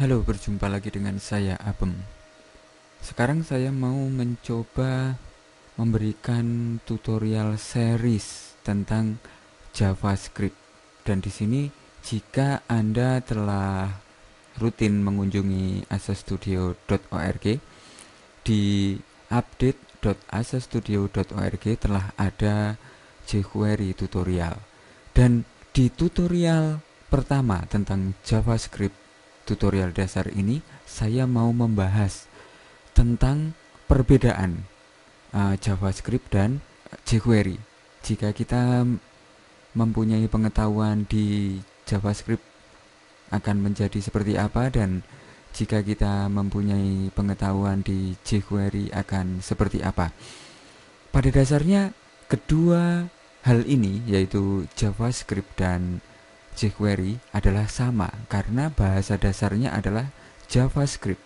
Halo, berjumpa lagi dengan saya Abem. Sekarang saya mau mencoba memberikan tutorial series tentang JavaScript. Dan di sini jika Anda telah rutin mengunjungi asastudio.org, di update.asastudio.org telah ada jQuery tutorial. Dan di tutorial pertama tentang JavaScript tutorial dasar ini, saya mau membahas tentang perbedaan JavaScript dan jQuery. Jika kita mempunyai pengetahuan di JavaScript akan menjadi seperti apa, dan jika kita mempunyai pengetahuan di jQuery akan seperti apa. Pada dasarnya kedua hal ini, yaitu JavaScript dan jQuery, adalah sama karena bahasa dasarnya adalah JavaScript.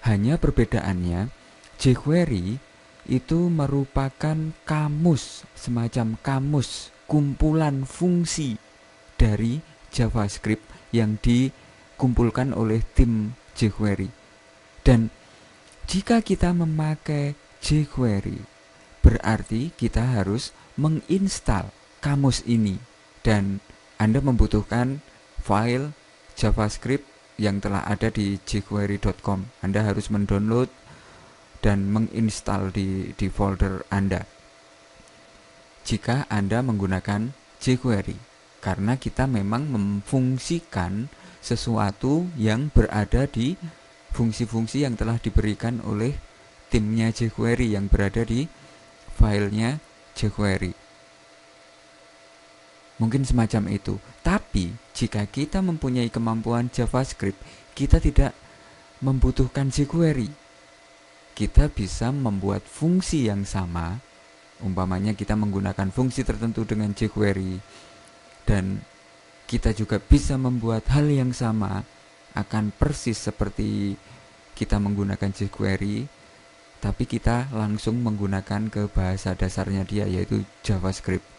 Hanya perbedaannya, jQuery itu merupakan kamus, semacam kamus kumpulan fungsi dari JavaScript yang dikumpulkan oleh tim jQuery. Dan jika kita memakai jQuery, berarti kita harus menginstal kamus ini, dan Anda membutuhkan file JavaScript yang telah ada di jQuery.com. Anda harus mendownload dan menginstal di folder Anda jika Anda menggunakan jQuery, karena kita memang memfungsikan sesuatu yang berada di fungsi-fungsi yang telah diberikan oleh timnya jQuery yang berada di filenya jQuery. Mungkin semacam itu. Tapi jika kita mempunyai kemampuan JavaScript, kita tidak membutuhkan jQuery. Kita bisa membuat fungsi yang sama. Umpamanya kita menggunakan fungsi tertentu dengan jQuery, dan kita juga bisa membuat hal yang sama, akan persis seperti kita menggunakan jQuery, tapi kita langsung menggunakan ke bahasa dasarnya dia, yaitu JavaScript.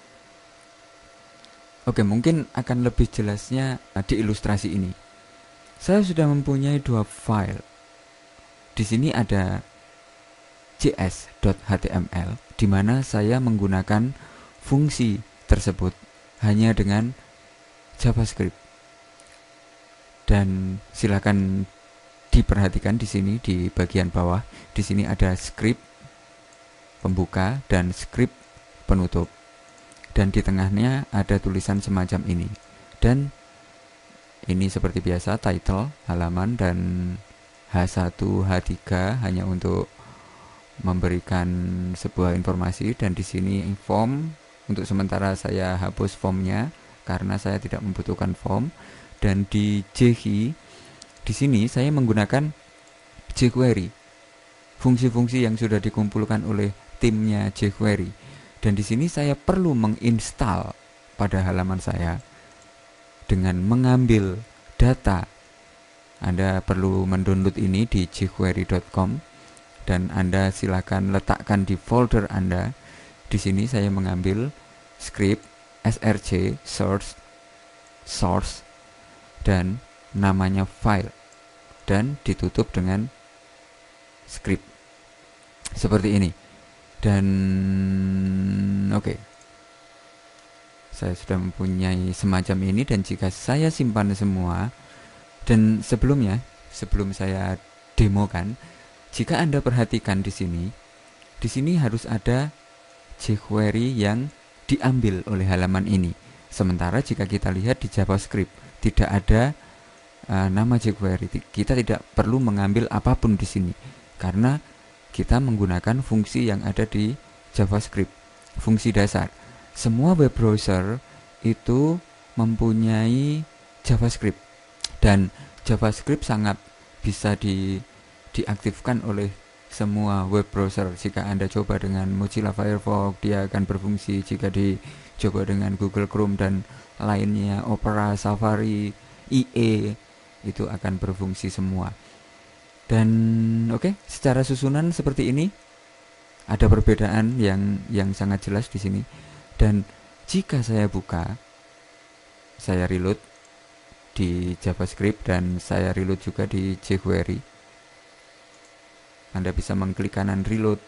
Oke, mungkin akan lebih jelasnya di ilustrasi ini. Saya sudah mempunyai dua file. Di sini ada js.html, di mana saya menggunakan fungsi tersebut hanya dengan JavaScript. Dan silakan diperhatikan di sini di bagian bawah. Di sini ada script pembuka dan script penutup. Dan di tengahnya ada tulisan semacam ini. Dan ini seperti biasa title, halaman, dan H1, H3 hanya untuk memberikan sebuah informasi. Dan di sini form. Untuk sementara saya hapus formnya karena saya tidak membutuhkan form. Dan di JHI, di sini saya menggunakan jQuery, fungsi-fungsi yang sudah dikumpulkan oleh timnya jQuery. Dan di sini saya perlu menginstal pada halaman saya dengan mengambil data. Anda perlu mendownload ini di jQuery.com, dan Anda silakan letakkan di folder Anda. Di sini saya mengambil script src source dan namanya file, dan ditutup dengan script seperti ini. Dan oke, saya sudah mempunyai semacam ini. Dan jika saya simpan semua, dan sebelum saya demokan, jika Anda perhatikan di sini harus ada jQuery yang diambil oleh halaman ini. Sementara jika kita lihat di JavaScript tidak ada nama jQuery. Kita tidak perlu mengambil apapun di sini karena kita menggunakan fungsi yang ada di JavaScript, fungsi dasar. Semua web browser itu mempunyai JavaScript, dan JavaScript sangat bisa diaktifkan oleh semua web browser. Jika Anda coba dengan Mozilla Firefox, dia akan berfungsi. Jika dicoba dengan Google Chrome dan lainnya, Opera, Safari, IE, itu akan berfungsi semua. Dan oke, secara susunan seperti ini. Ada perbedaan yang sangat jelas di sini. Dan jika saya buka, saya reload, di JavaScript dan saya reload juga di jQuery. Anda bisa mengklik kanan reload,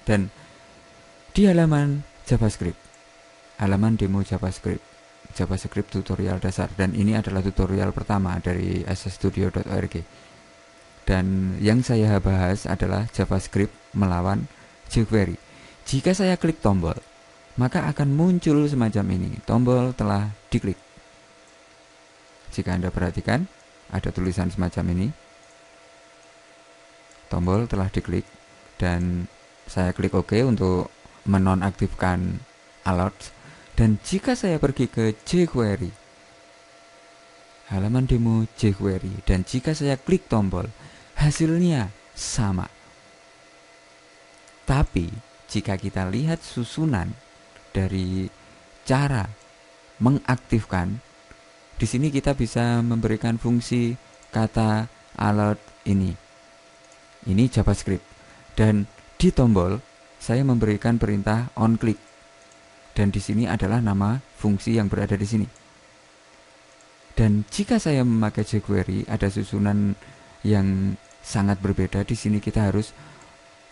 dan di halaman JavaScript, halaman demo JavaScript tutorial dasar, dan ini adalah tutorial pertama dari ssstudio.org. Dan yang saya bahas adalah JavaScript melawan jQuery. Jika saya klik tombol, maka akan muncul semacam ini, tombol telah diklik. Jika Anda perhatikan, ada tulisan semacam ini, tombol telah diklik, dan saya klik OK untuk menonaktifkan alert. Dan jika saya pergi ke jQuery, halaman demo jQuery, dan jika saya klik tombol, hasilnya sama. Tapi jika kita lihat susunan dari cara mengaktifkan, di sini kita bisa memberikan fungsi kata alert ini. Ini JavaScript, dan di tombol saya memberikan perintah onClick, dan di sini adalah nama fungsi yang berada di sini. Dan jika saya memakai jQuery, ada susunan yang sangat berbeda. Di sini kita harus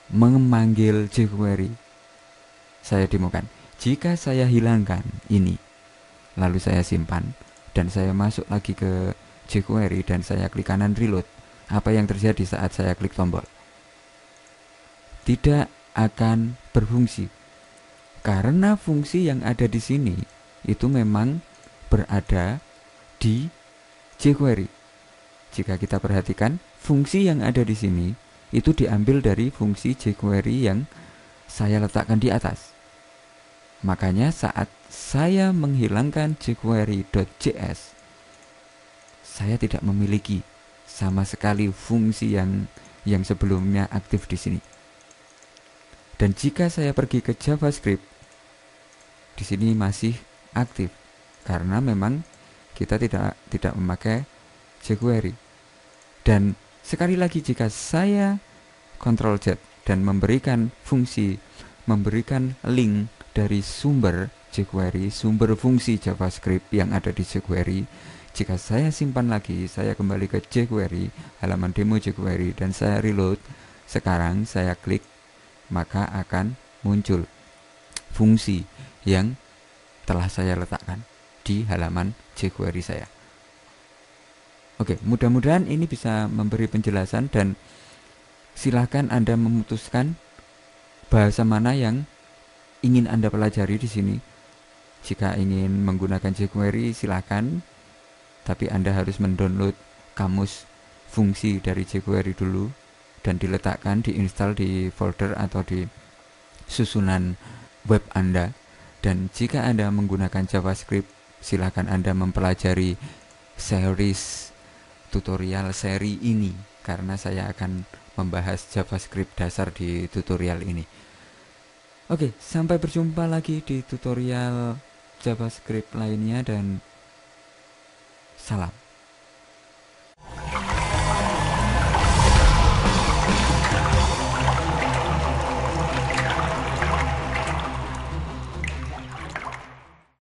memanggil jQuery. Saya demokan. Jika saya hilangkan ini, lalu saya simpan, dan saya masuk lagi ke jQuery dan saya klik kanan reload, apa yang terjadi saat saya klik tombol? Tidak akan berfungsi, karena fungsi yang ada di sini itu memang berada di jQuery. Jika kita perhatikan, fungsi yang ada di sini itu diambil dari fungsi jQuery yang saya letakkan di atas. Makanya saat saya menghilangkan jQuery.js, saya tidak memiliki sama sekali fungsi yang sebelumnya aktif di sini. Dan jika saya pergi ke JavaScript, di sini masih aktif karena memang kita tidak memakai jQuery. Dan sekali lagi, jika saya Ctrl Z dan memberikan link dari sumber jQuery, sumber fungsi JavaScript yang ada di jQuery, jika saya simpan lagi, saya kembali ke jQuery, halaman demo jQuery, dan saya reload, sekarang saya klik, maka akan muncul fungsi yang telah saya letakkan di halaman jQuery saya. Oke, mudah-mudahan ini bisa memberi penjelasan, dan silahkan Anda memutuskan bahasa mana yang ingin Anda pelajari di sini. Jika ingin menggunakan jQuery, silahkan, tapi Anda harus mendownload kamus fungsi dari jQuery dulu dan diletakkan, diinstal di folder atau di susunan web Anda. Dan jika Anda menggunakan JavaScript, silakan Anda mempelajari series tutorial seri ini, karena saya akan membahas JavaScript dasar di tutorial ini. Oke, sampai berjumpa lagi di tutorial JavaScript lainnya, dan salam.